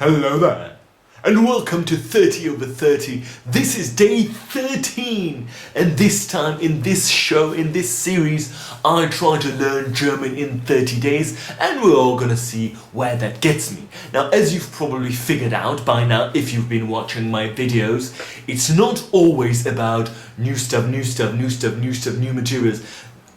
Hello there, and welcome to 30 over 30. This is day 13, and this time in this show, in this series, I try to learn German in 30 days, and we're all gonna see where that gets me. Now, as you've probably figured out by now, if you've been watching my videos, it's not always about new stuff, new materials.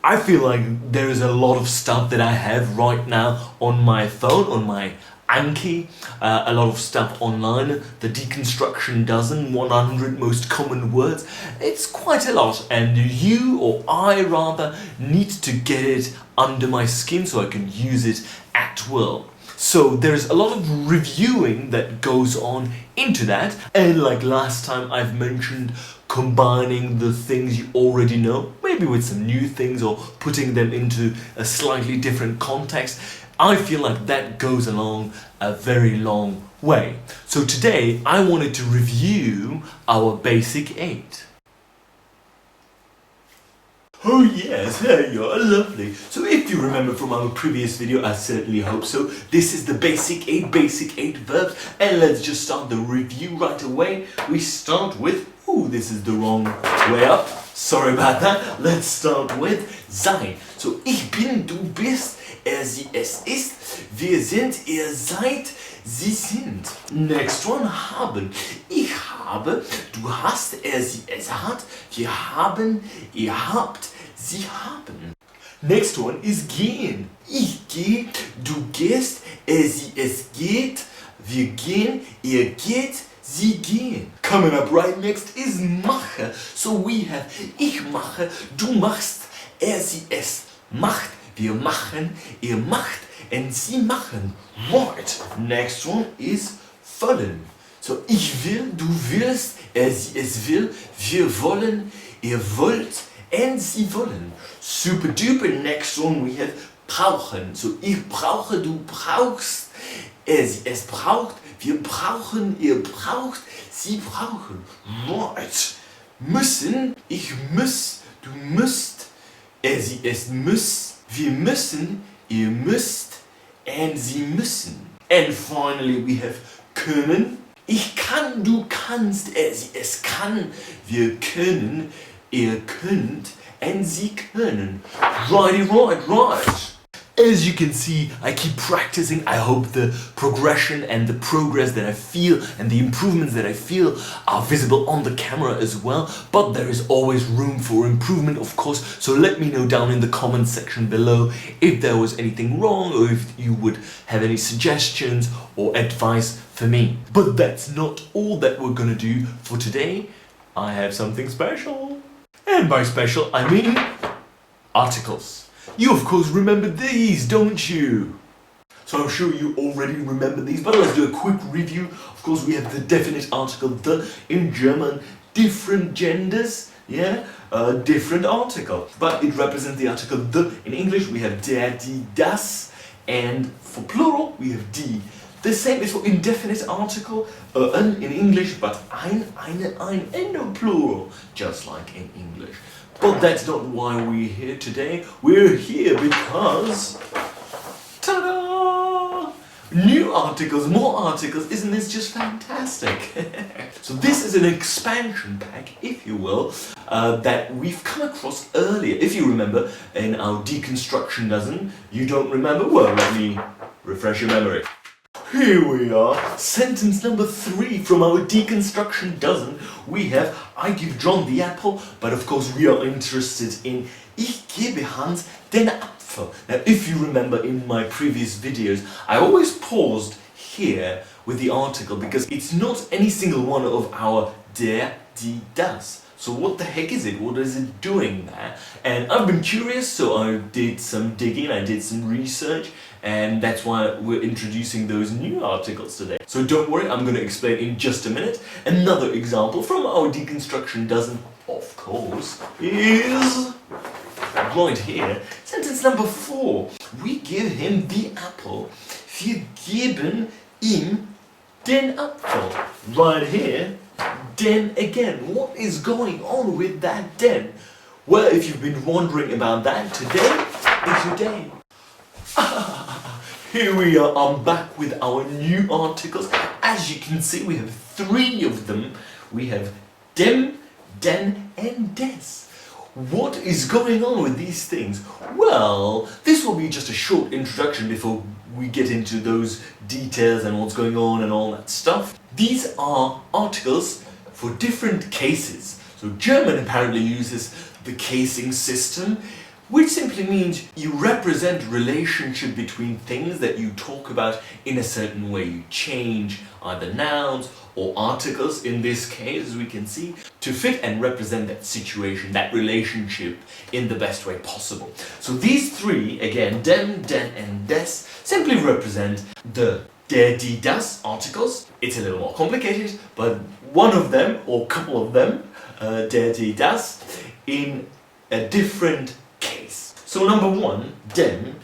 I feel like there is a lot of stuff that I have right now on my phone, on my Anki, a lot of stuff online, the deconstruction dozen, 100 most common words. It's quite a lot, and you, or I rather, need to get it under my skin so I can use it at will. So there's a lot of reviewing that goes on into that, and like last time I've mentioned, combining the things you already know, maybe with some new things or putting them into a slightly different context. I feel like that goes along a very long way. So today I wanted to review our basic 8. Oh yes, there you are, lovely. So if you remember from our previous video, I certainly hope so, this is the basic 8 verbs, and let's just start the review right away. We start with, this is the wrong way up, sorry about that. Let's start with sein. So ich bin, du bist, sie, es ist, wir sind, ihr seid, sie sind. Next one, haben. Ich habe, du hast, sie, es hat, wir haben, ihr habt, sie haben. Next one is gehen. Ich gehe, du gehst, sie, es geht, wir gehen, ihr geht, sie gehen. Coming up right next is mache. So we have ich mache, du machst, sie, es macht, wir machen, ihr macht, and sie machen. Right. Next one is wollen. So ich will, du willst, sie, es will, wir wollen, ihr wollt, and sie wollen. Super duper. Next one we have brauchen. So ich brauche, du brauchst, sie, es braucht, wir brauchen, ihr braucht, sie brauchen. Right. Müssen, ich muss, du müsst, sie, es muss, wir müssen, ihr müsst, and sie müssen. And finally we have können. Ich kann, du kannst, sie, es kann, wir können, ihr könnt, and sie können. Right. As you can see, I keep practicing. I hope the progression and the progress that I feel and the improvements that I feel are visible on the camera as well. But there is always room for improvement, of course. So let me know down in the comment section below if there was anything wrong or if you would have any suggestions or advice for me. But that's not all that we're gonna do for today. I have something special. And by special, I mean articles. You of course remember these, don't you? So I'm sure you already remember these, but let's do a quick review. Of course we have the definite article the in German, different genders, different article. But it represents the article the. In English we have der, die, das, and for plural we have die. The same is for indefinite article, in English, but ein, and no plural, just like in English. But that's not why we're here today. We're here because, ta-da! New articles, more articles. Isn't this just fantastic? So this is an expansion pack, if you will, that we've come across earlier. If you remember, in our deconstruction dozen, you don't remember? Well, let me refresh your memory. Here we are, sentence number 3 from our deconstruction dozen. We have, I give John the apple, but of course we are interested in ich gebe Hans den Apfel. Now if you remember in my previous videos, I always paused here with the article because it's not any single one of our der, die, das. So what the heck is it? What is it doing there? And I've been curious, so I did some digging, I did some research, and that's why we're introducing those new articles today. So don't worry, I'm going to explain in just a minute. Another example from our deconstruction dozen, of course, is right here. Sentence number 4. We give him the apple. Wir geben ihm den Apfel. Right here. Den again. What is going on with that den? Well, if you've been wondering about that, today is your day. here we are, I'm back with our new articles. As you can see, we have 3 of them. We have dem, den and des. What is going on with these things? Well, this will be just a short introduction before we get into those details and what's going on and all that stuff. These are articles for different cases. So German apparently uses the casing system, which simply means you represent relationship between things that you talk about in a certain way. You change either nouns or articles, in this case, as we can see, to fit and represent that situation, that relationship in the best way possible. So these 3, again, dem, den and des, simply represent the der, die, das articles. It's a little more complicated, but one of them, or a couple of them, der, die, das, in a different case. So number 1, dem,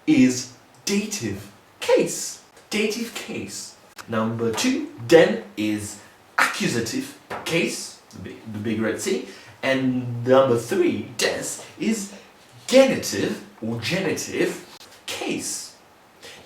is dative case. Dative case. Number 2, den, is accusative case, the big red C. And number 3, des, is genitive or genitive case.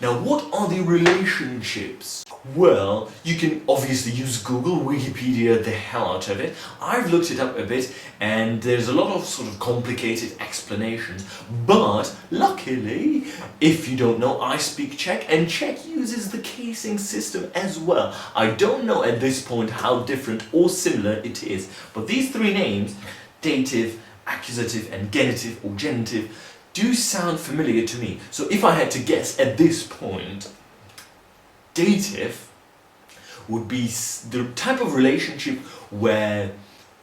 Now, what are the relationships? Well, you can obviously use Google, Wikipedia the hell out of it. I've looked it up a bit and there's a lot of sort of complicated explanations. But luckily, if you don't know, I speak Czech and Czech uses the casing system as well. I don't know at this point how different or similar it is. But these 3 names, dative, accusative and genitive or genitive, do sound familiar to me. So if I had to guess at this point, dative would be the type of relationship where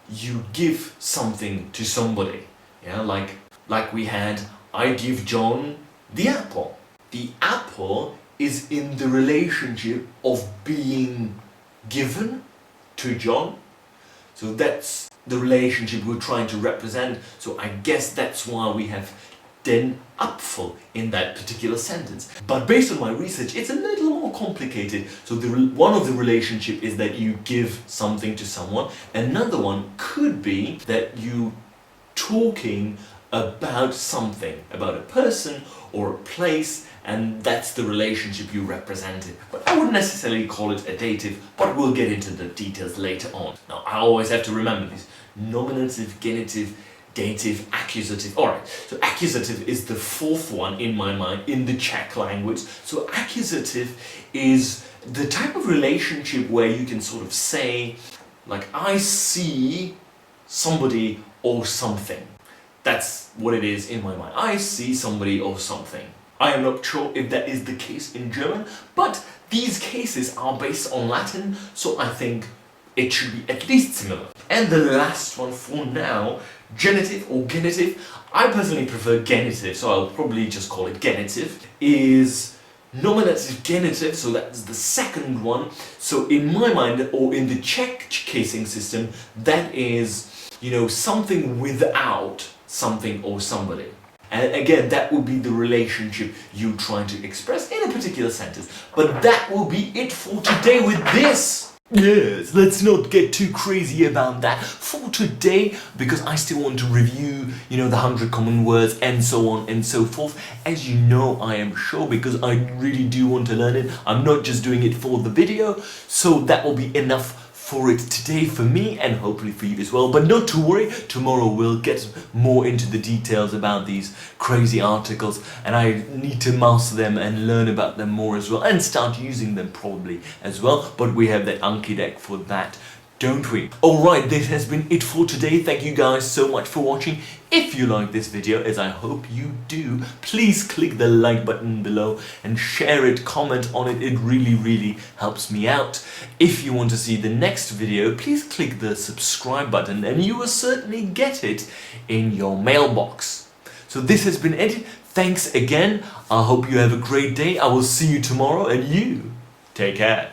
you give something to somebody. Yeah, like we had, I give John the apple. The apple is in the relationship of being given to John. So that's the relationship we're trying to represent. So I guess that's why we have den Apfel in that particular sentence. But based on my research, it's a little more complicated. So one of the relationship is that you give something to someone. Another one could be that you talking about something, about a person or a place, and that's the relationship you represented. But I wouldn't necessarily call it a dative, but we'll get into the details later on. Now, I always have to remember this: nominative, genitive, dative, accusative. Alright, so accusative is the 4th one in my mind in the Czech language. So accusative is the type of relationship where you can sort of say, like, I see somebody or something. That's what it is in my mind. I see somebody or something. I am not sure if that is the case in German, but these cases are based on Latin, so I think it should be at least similar. And the last one for now, genitive or genitive, I personally prefer genitive, so I'll probably just call it genitive, is nominative genitive, so that's the 2nd one. So in my mind, or in the Czech casing system, that is, you know, something without something or somebody. And again, that would be the relationship you're trying to express in a particular sentence. But that will be it for today with this. Yes, let's not get too crazy about that for today, because I still want to review, you know, the 100 common words and so on and so forth. As you know, I am sure, because I really do want to learn it. I'm not just doing it for the video, so that will be enough for it today for me and hopefully for you as well. But not to worry, tomorrow we'll get more into the details about these crazy articles, and I need to master them and learn about them more as well, and start using them probably as well. But we have that Anki deck for that, don't we? Alright, this has been it for today. Thank you guys so much for watching. If you like this video, as I hope you do, please click the like button below and share it, comment on it. It really helps me out. If you want to see the next video, please click the subscribe button and you will certainly get it in your mailbox. So this has been it. Thanks again. I hope you have a great day. I will see you tomorrow, and you take care.